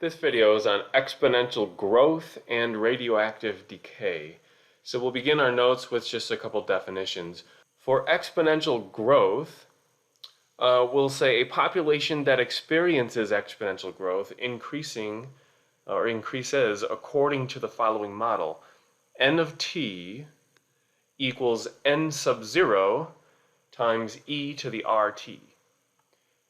This video is on exponential growth and radioactive decay. So we'll begin our notes with just a couple definitions. For exponential growth, we'll say a population that experiences exponential growth increases according to the following model. N of t equals n sub 0 times e to the rt.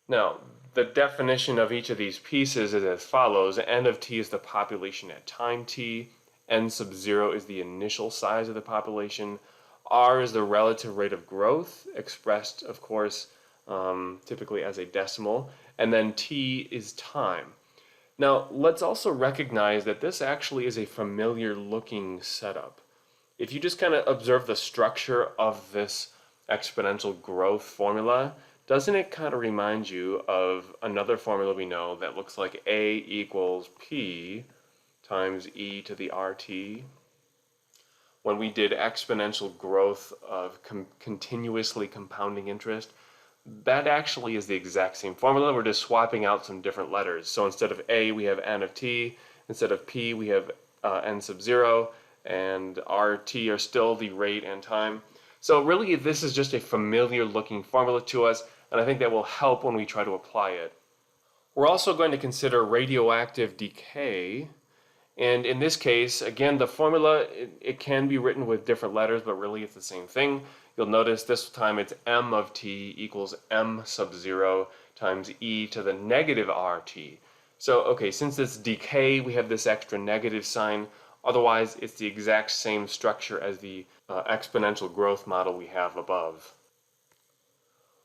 Now, the definition of each of these pieces is as follows. N of t is the population at time t. N sub 0 is the initial size of the population. R is the relative rate of growth, expressed, of course, typically as a decimal. And then t is time. Now, let's also recognize that this actually is a familiar looking setup. If you just kind of observe the structure of this exponential growth formula, doesn't it kind of remind you of another formula we know that looks like A equals P times e to the RT? When we did exponential growth of continuously compounding interest, that actually is the exact same formula. We're just swapping out some different letters. So instead of A, we have N of t. Instead of P, we have N sub 0. And RT are still the rate and time. So really, this is just a familiar looking formula to us, and I think that will help when we try to apply it. We're also going to consider radioactive decay. And in this case, again, the formula, it can be written with different letters, but really it's the same thing. You'll notice this time it's m of t equals m sub 0 times e to the negative rt. So, okay, since it's decay, we have this extra negative sign. Otherwise, it's the exact same structure as the exponential growth model we have above.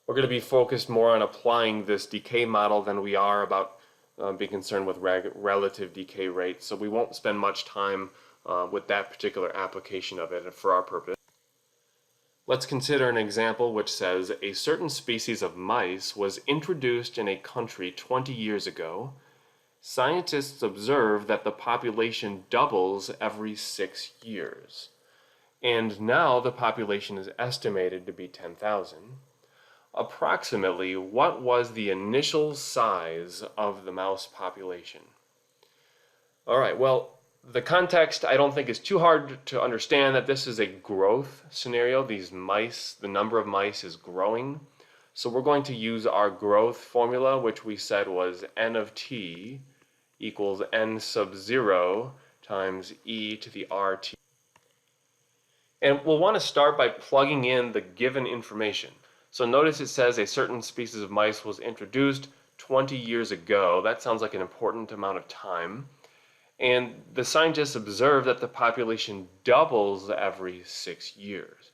We're going to be focused more on applying this decay model than we are about being concerned with relative decay rates, so we won't spend much time with that particular application of it for our purpose. Let's consider an example which says a certain species of mice was introduced in a country 20 years ago. Scientists observe that the population doubles every 6 years. And now the population is estimated to be 10,000. Approximately, what was the initial size of the mouse population? All right, well, the context I don't think is too hard to understand that this is a growth scenario. These mice, the number of mice is growing. So we're going to use our growth formula, which we said was N of t equals n sub 0 times e to the rt. And we'll want to start by plugging in the given information. So notice it says a certain species of mice was introduced 20 years ago. That sounds like an important amount of time. And the scientists observe that the population doubles every 6 years.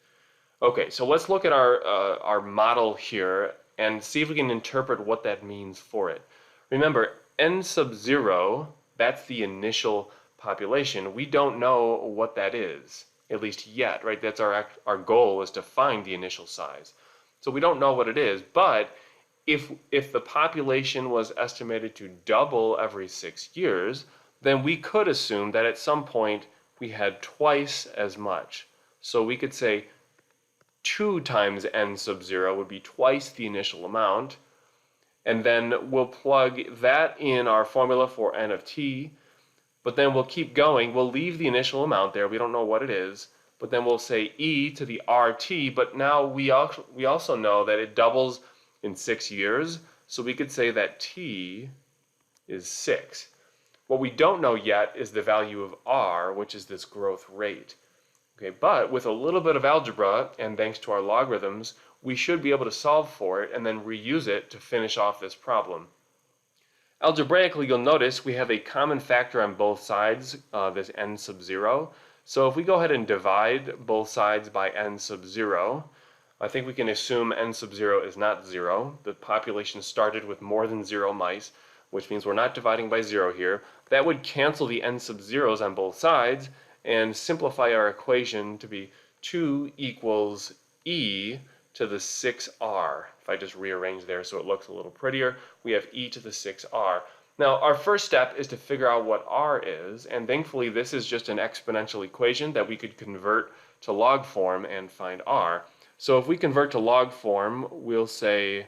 Okay, so let's look at our model here and see if we can interpret what that means for it. Remember, n sub 0, that's the initial population. We don't know what that is, at least yet, right? That's our goal, is to find the initial size. So we don't know what it is, but if the population was estimated to double every 6 years, then we could assume that at some point we had twice as much. So we could say 2 times n sub 0 would be twice the initial amount, and then we'll plug that in our formula for n of t, but then we'll keep going. We'll leave the initial amount there. We don't know what it is, but then we'll say e to the rt, but now we also know that it doubles in 6 years, so we could say that t is 6. What we don't know yet is the value of r, which is this growth rate. Okay, but with a little bit of algebra, and thanks to our logarithms, we should be able to solve for it and then reuse it to finish off this problem. Algebraically, you'll notice we have a common factor on both sides, this n sub 0. So if we go ahead and divide both sides by n sub 0, I think we can assume n sub 0 is not 0. The population started with more than 0 mice, which means we're not dividing by 0 here. That would cancel the n sub 0's on both sides and simplify our equation to be 2 equals e to the 6r. If I just rearrange there so it looks a little prettier, we have e to the 6r. Now, our first step is to figure out what r is, and thankfully this is just an exponential equation that we could convert to log form and find r. So if we convert to log form, we'll say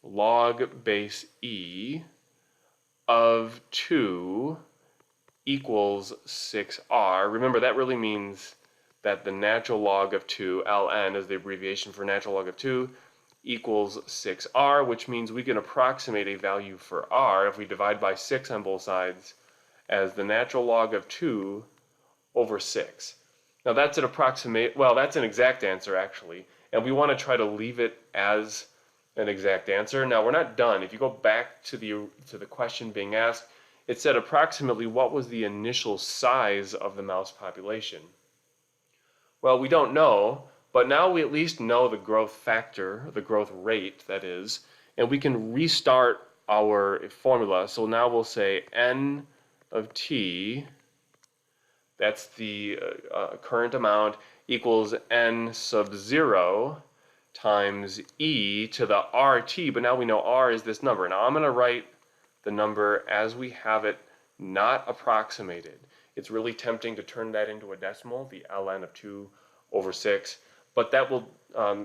log base e of 2 equals 6r. Remember, that really means that the natural log of 2, ln is the abbreviation for natural log of 2, equals 6r, which means we can approximate a value for r if we divide by 6 on both sides as the natural log of 2 over 6. Now that's an that's an exact answer actually, and we want to try to leave it as an exact answer. Now we're not done. If you go back to the question being asked, it said approximately what was the initial size of the mouse population. Well, we don't know, but now we at least know the growth factor, the growth rate that is, and we can restart our formula. So now we'll say n of t, that's the current amount, equals n sub 0 times e to the rt, but now we know r is this number. Now I'm going to write the number as we have it, not approximated. It's really tempting to turn that into a decimal, the ln of 2 over 6, but that will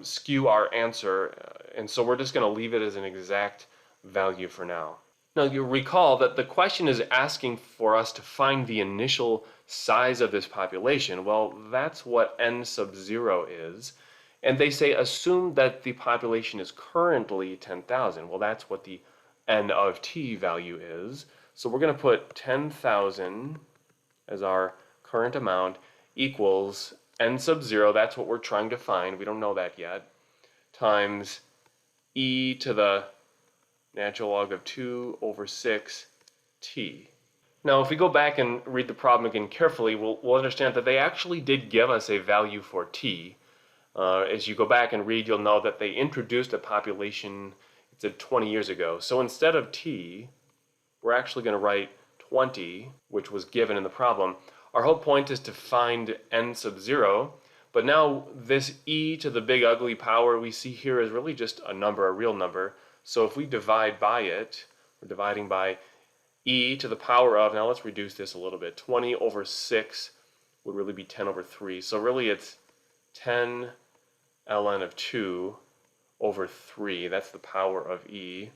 skew our answer, and so we're just going to leave it as an exact value for now. Now you'll recall that the question is asking for us to find the initial size of this population. Well, that's what n sub 0 is. And they say assume that the population is currently 10,000. Well, that's what the n of t value is. So we're going to put 10,000 as our current amount equals n sub 0, that's what we're trying to find, we don't know that yet, times e to the natural log of 2 over 6 t. Now if we go back and read the problem again carefully, we'll understand that they actually did give us a value for t. As you go back and read, you'll know that they introduced a population, it said 20 years ago. So instead of t, we're actually going to write 20, which was given in the problem. Our whole point is to find n sub 0, but now this e to the big ugly power we see here is really just a number, a real number. So if we divide by it, we're dividing by e to the power of, now let's reduce this a little bit, 20 over 6 would really be 10 over 3. So really it's 10 ln of 2 over 3, that's the power of e.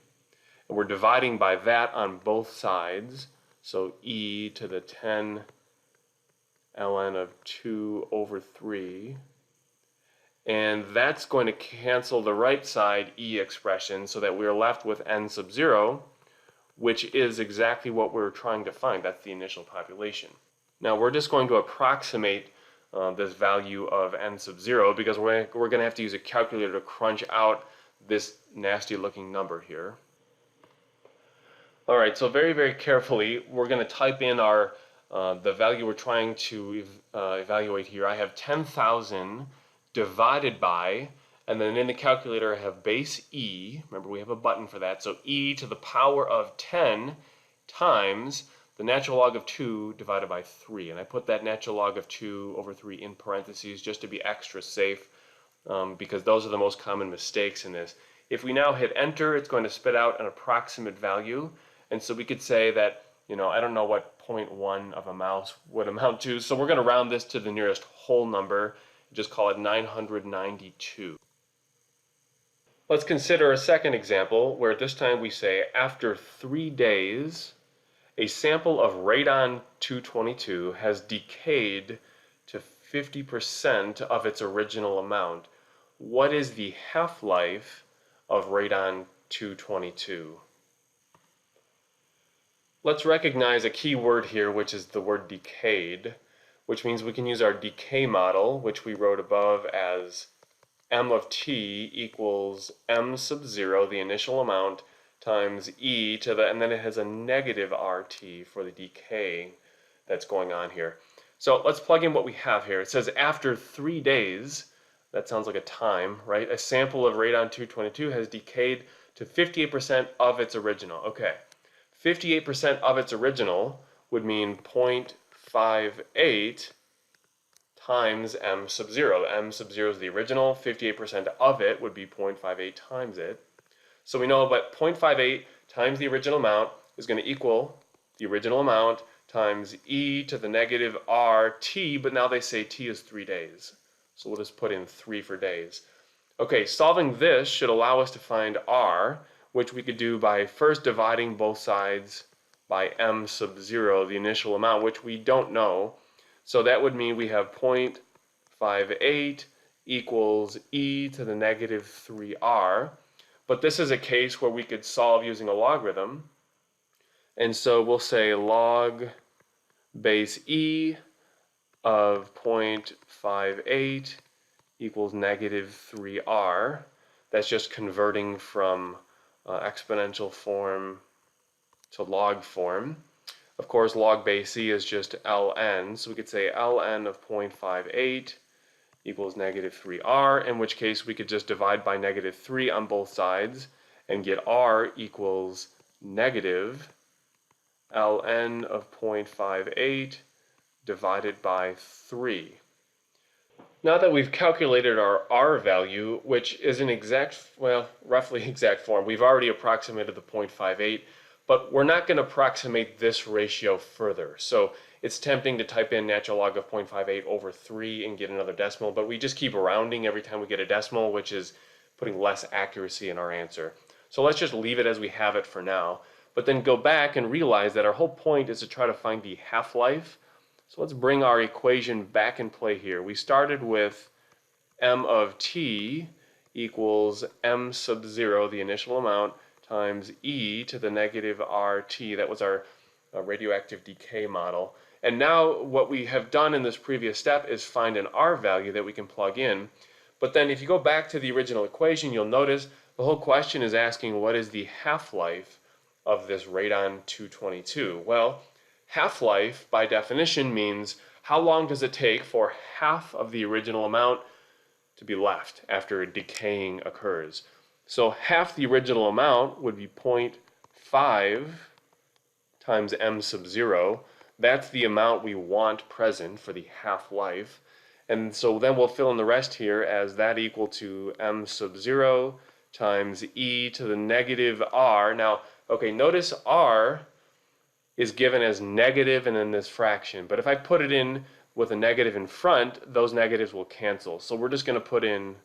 And we're dividing by that on both sides, so e to the 10 ln of 2 over 3. And that's going to cancel the right side e expression so that we're left with n sub 0, which is exactly what we're trying to find. That's the initial population. Now we're just going to approximate this value of n sub 0 because we're going to have to use a calculator to crunch out this nasty looking number here. Alright, so very, very carefully we're going to type in our the value we're trying to evaluate here. I have 10,000 divided by, and then in the calculator I have base e, remember we have a button for that, so e to the power of 10 times the natural log of 2 divided by 3. And I put that natural log of 2 over 3 in parentheses just to be extra safe, because those are the most common mistakes in this. If we now hit enter, it's going to spit out an approximate value, and so we could say that, you know, I don't know what 0.1 of a mouse would amount to, so we're going to round this to the nearest whole number, just call it 992. Let's consider a second example where this time we say after 3 days a sample of radon-222 has decayed to 50% of its original amount. What is the half-life of radon-222? Let's recognize a key word here, which is the word decayed, which means we can use our decay model, which we wrote above as m of t equals m sub 0, the initial amount, times e to the, and then it has a negative RT for the decay that's going on here. So let's plug in what we have here. It says after 3 days, that sounds like a time, right? A sample of radon-222 has decayed to 58% of its original. Okay, 58% of its original would mean 0.58 times m sub 0. M sub 0 is the original, 58% of it would be 0.58 times it. So we know that 0.58 times the original amount is going to equal the original amount times e to the negative RT, but now they say t is 3 days. So we'll just put in 3 for days. Okay, solving this should allow us to find r, which we could do by first dividing both sides by m sub 0, the initial amount, which we don't know. So that would mean we have 0.58 equals e to the negative 3r. But this is a case where we could solve using a logarithm. And so we'll say log base e of 0.58 equals negative 3r. That's just converting from exponential form to log form. Of course, log base e is just ln, so we could say ln of 0.58 equals negative 3r, in which case we could just divide by negative 3 on both sides and get r equals negative ln of 0.58 divided by 3. Now that we've calculated our r value, which is an exact, well, roughly exact form, we've already approximated the 0.58, but we're not going to approximate this ratio further. So it's tempting to type in natural log of 0.58 over 3 and get another decimal, but we just keep rounding every time we get a decimal, which is putting less accuracy in our answer. So let's just leave it as we have it for now, but then go back and realize that our whole point is to try to find the half-life. So let's bring our equation back in play here. We started with m of t equals m sub 0, the initial amount, times e to the negative rt. That was our radioactive decay model. And now what we have done in this previous step is find an r value that we can plug in. But then if you go back to the original equation, you'll notice the whole question is asking what is the half-life of this radon-222. Well, half-life, by definition, means how long does it take for half of the original amount to be left after decaying occurs. So half the original amount would be 0.5 times m sub 0. That's the amount we want present for the half-life. And so then we'll fill in the rest here as that equal to m sub 0 times e to the negative r. Now, okay, notice r is given as negative and in this fraction. But if I put it in with a negative in front, those negatives will cancel. So we're just going to put in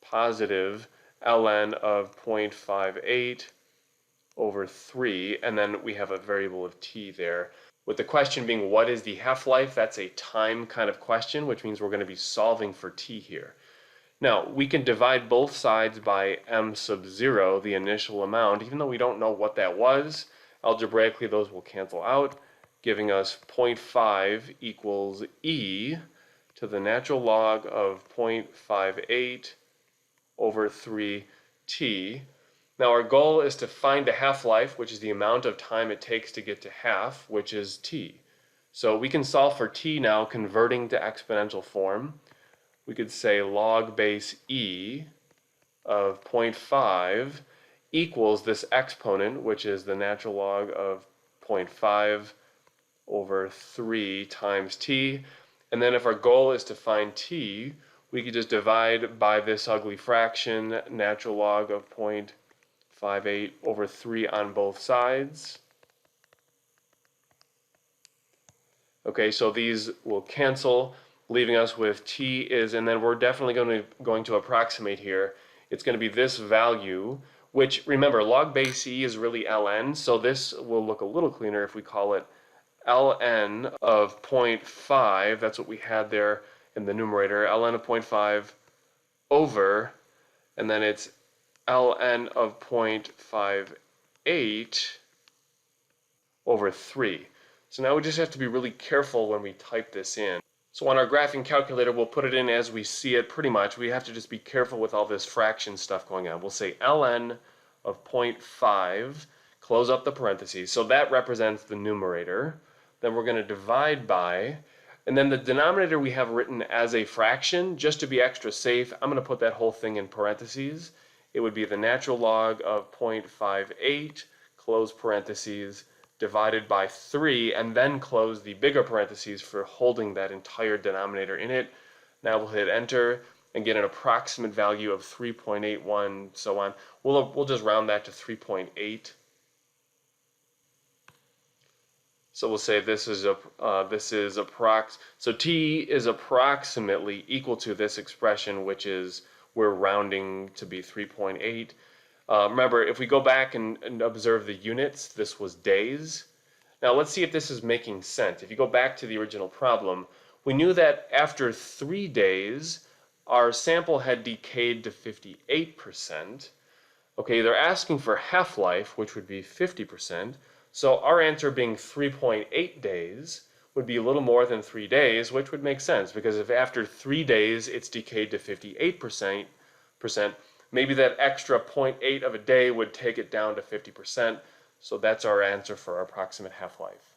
positive ln of 0.58 over 3, and then we have a variable of t there. With the question being what is the half-life, that's a time kind of question, which means we're going to be solving for t here. Now, we can divide both sides by m sub 0, the initial amount, even though we don't know what that was. Algebraically, those will cancel out, giving us 0.5 equals e to the natural log of 0.58 over 3t. Now our goal is to find a half-life, which is the amount of time it takes to get to half, which is t. So we can solve for t now, converting to exponential form. We could say log base e of 0.5 equals this exponent, which is the natural log of 0.5 over 3 times t. And then if our goal is to find t, we could just divide by this ugly fraction, natural log of 0.58 over 3 on both sides. Okay, so these will cancel, leaving us with t is, and then we're definitely going to approximate here. It's going to be this value, which, remember, log base e is really ln, so this will look a little cleaner if we call it ln of 0.5. That's what we had there in the numerator, ln of 0.5 over, and then it's ln of 0.58 over 3. So now we just have to be really careful when we type this in. So on our graphing calculator, we'll put it in as we see it pretty much. We have to just be careful with all this fraction stuff going on. We'll say ln of 0.5, close up the parentheses. So that represents the numerator. Then we're going to divide by, and then the denominator we have written as a fraction. Just to be extra safe, I'm going to put that whole thing in parentheses. It would be the natural log of 0.58, close parentheses, divided by 3, and then close the bigger parentheses for holding that entire denominator in it. Now we'll hit enter and get an approximate value of 3.81, so on. We'll just round that to 3.8. So we'll say this is so t is approximately equal to this expression, which is we're rounding to be 3.8. Remember, if we go back and observe the units, this was days. Now let's see if this is making sense. If you go back to the original problem, we knew that after 3 days, our sample had decayed to 58%. Okay, they're asking for half-life, which would be 50%. So our answer being 3.8 days would be a little more than 3 days, which would make sense, because if after 3 days it's decayed to 58%, maybe that extra 0.8 of a day would take it down to 50%. So that's our answer for our approximate half-life.